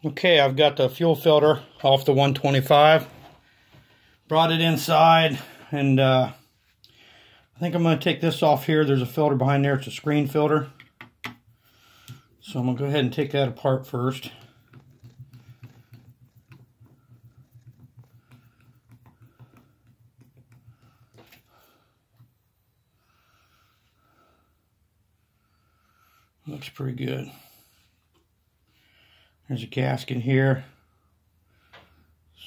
Okay, I've got the fuel filter off the 125. Brought it inside, and I think I'm going to take this off here. There's a filter behind there. It's a screen filter. So I'm going to go ahead and take that apart first. Looks pretty good. There's a gasket here.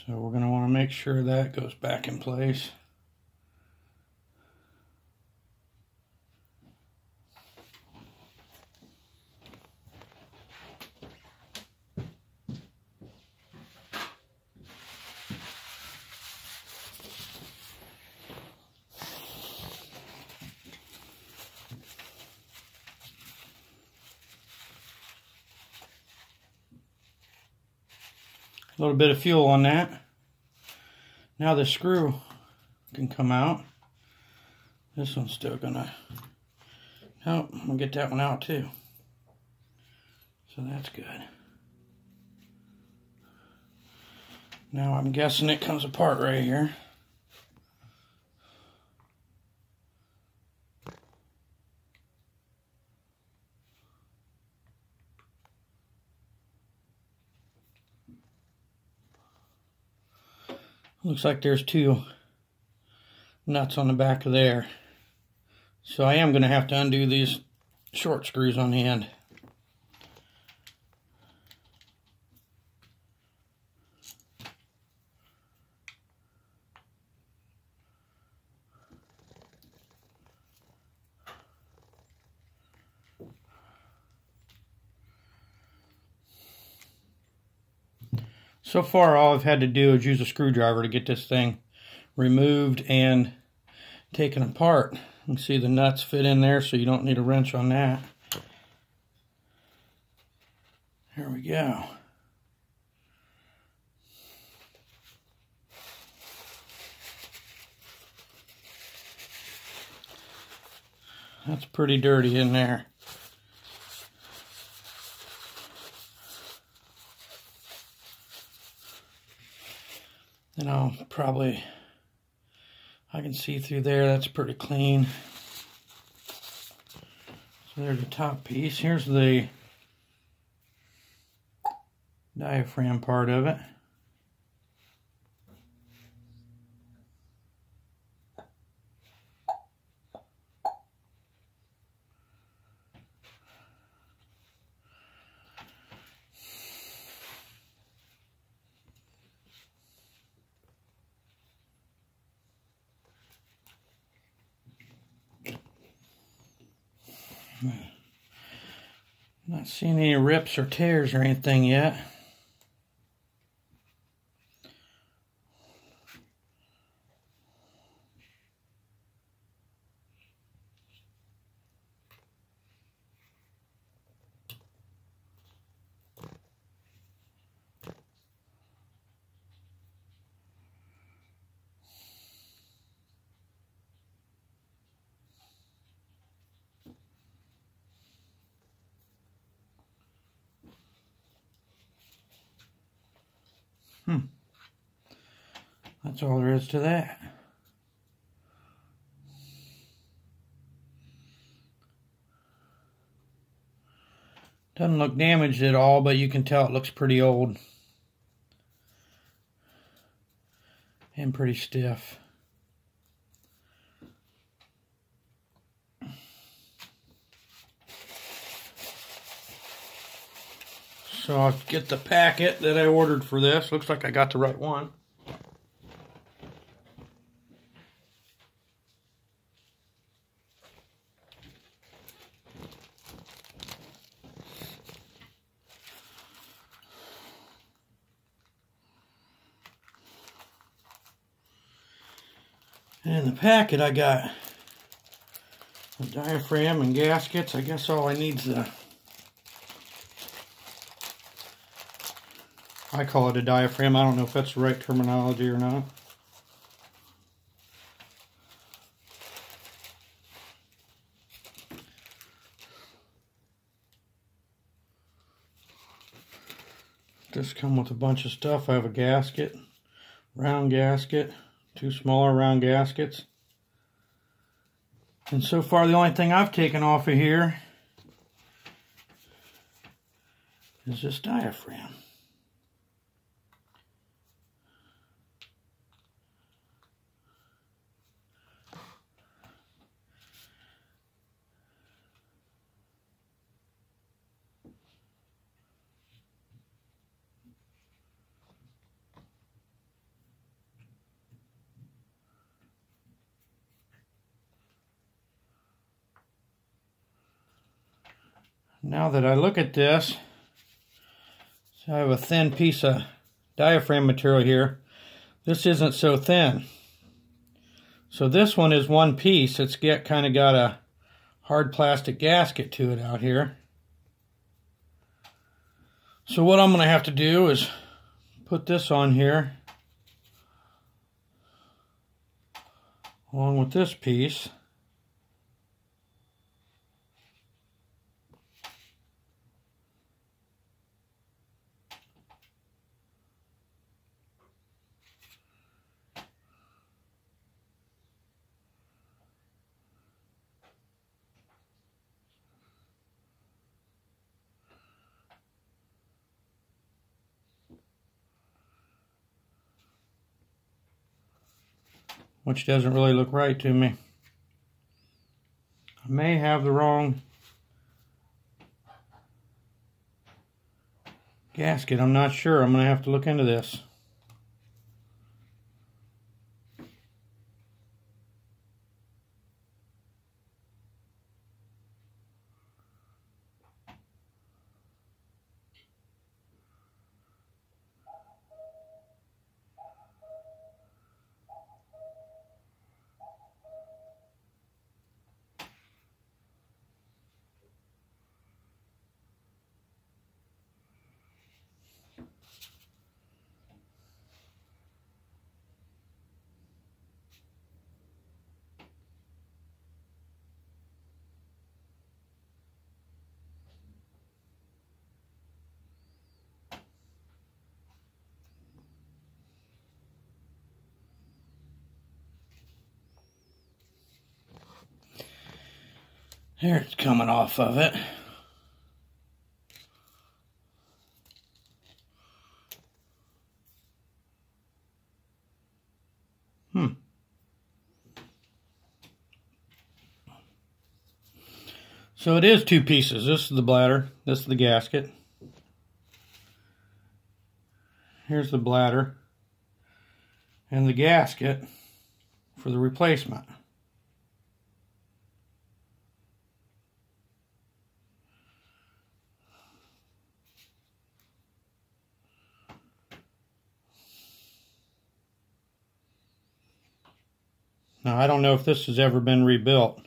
So we're going to want to make sure that goes back in place. A little bit of fuel on that. Now the screw can come out. This one's still gonna, oh, we'll get that one out too. So that's good. Now I'm guessing it comes apart right here. Looks like there's two nuts on the back of there. So I am going to have to undo these short screws on the end. So far, all I've had to do is use a screwdriver to get this thing removed and taken apart. You can see the nuts fit in there, so you don't need a wrench on that. There we go. That's pretty dirty in there. And I'll probably, I can see through there, that's pretty clean. So there's the top piece. Here's the diaphragm part of it. Not seeing any rips or tears or anything yet. That's all there is to that. Doesn't look damaged at all, but you can tell it looks pretty old and pretty stiff. So I'll get the packet that I ordered for this. Looks like I got the right one. And in the packet I got the diaphragm and gaskets. I guess all I need is the, I call it a diaphragm. I don't know if that's the right terminology or not. Just come with a bunch of stuff. I have a gasket, round gasket, 2 smaller round gaskets. And so far the only thing I've taken off of here is this diaphragm. Now that I look at this, so I have a thin piece of diaphragm material here. This isn't so thin. So this one is one piece. It's kind of got a hard plastic gasket to it out here. So what I'm going to have to do is put this on here along with this piece. Which doesn't really look right to me. I may have the wrong gasket. I'm not sure. I'm going to have to look into this. Here it's coming off of it. So it is 2 pieces. This is the bladder. This is the gasket. Here's the bladder and the gasket for the replacement. Now, I don't know if this has ever been rebuilt,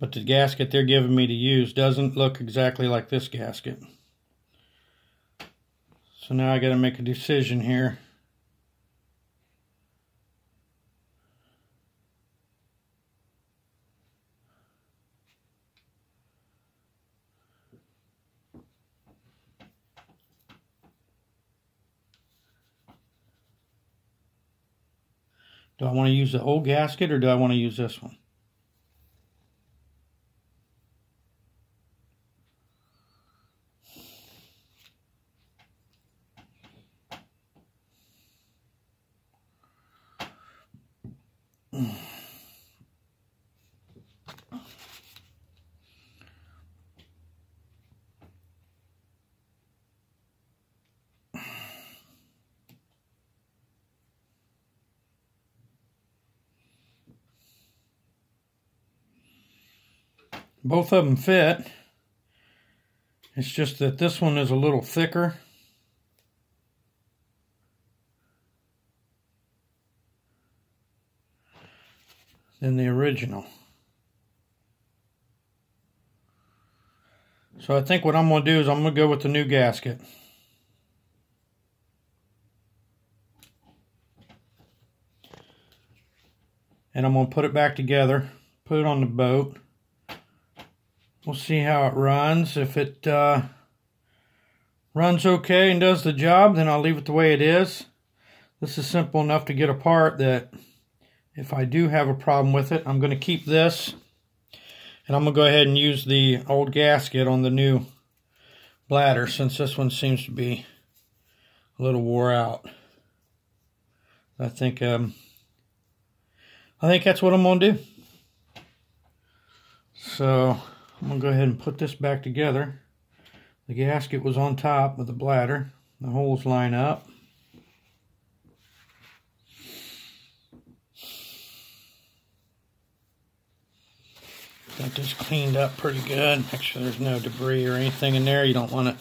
but the gasket they're giving me to use doesn't look exactly like this gasket. So now I got to make a decision here. Do I want to use the old gasket or do I want to use this one? Both of them fit. It's just that this one is a little thicker than the original. So I think what I'm going to do is I'm going to go with the new gasket. And I'm going to put it back together, put it on the boat. We'll see how it runs. If it runs okay and does the job, then I'll leave it the way it is. This is simple enough to get apart that if I do have a problem with it, I'm going to keep this. And I'm going to go ahead and use the old gasket on the new bladder, since this one seems to be a little wore out. I think that's what I'm going to do. So I'm going to go ahead and put this back together. The gasket was on top of the bladder. The holes line up. Got this cleaned up pretty good. Make sure there's no debris or anything in there. You don't want it.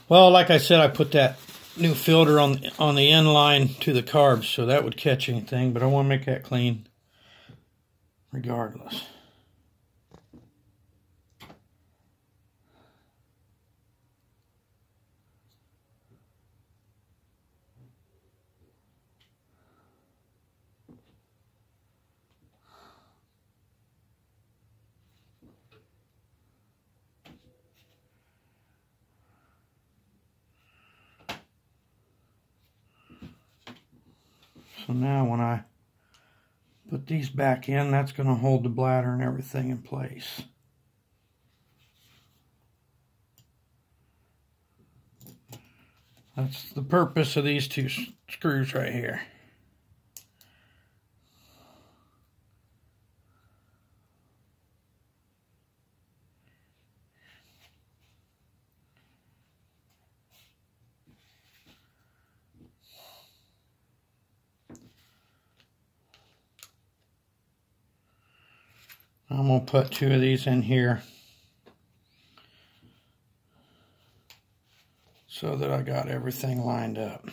Well, like I said, I put that new filter on the end line to the carbs, so that would catch anything, but I want to make that clean regardless. So now when I put these back in, that's going to hold the bladder and everything in place. That's the purpose of these two screws right here. I'm going to put two of these in here so that I got everything lined up.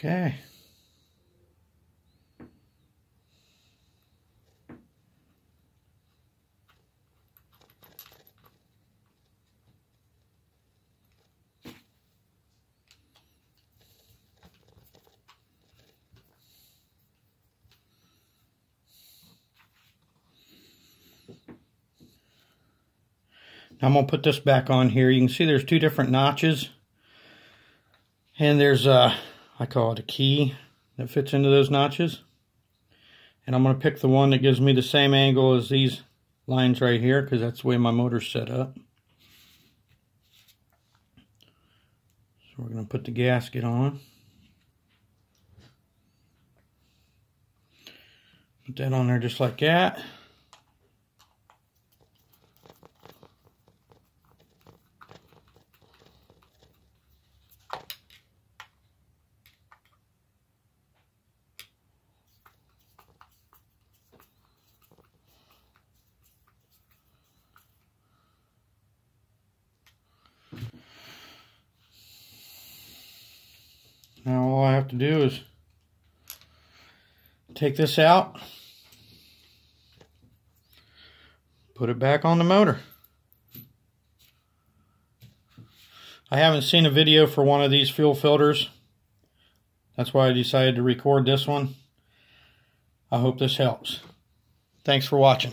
Okay. Now I'm going to put this back on here. You can see there's two different notches. And there's I call it a key that fits into those notches. And I'm going to pick the one that gives me the same angle as these lines right here, because that's the way my motor's set up. So we're going to put the gasket on. Put that on there just like that. Now all I have to do is take this out, put it back on the motor. I haven't seen a video for one of these fuel filters. That's why I decided to record this one. I hope this helps. Thanks for watching.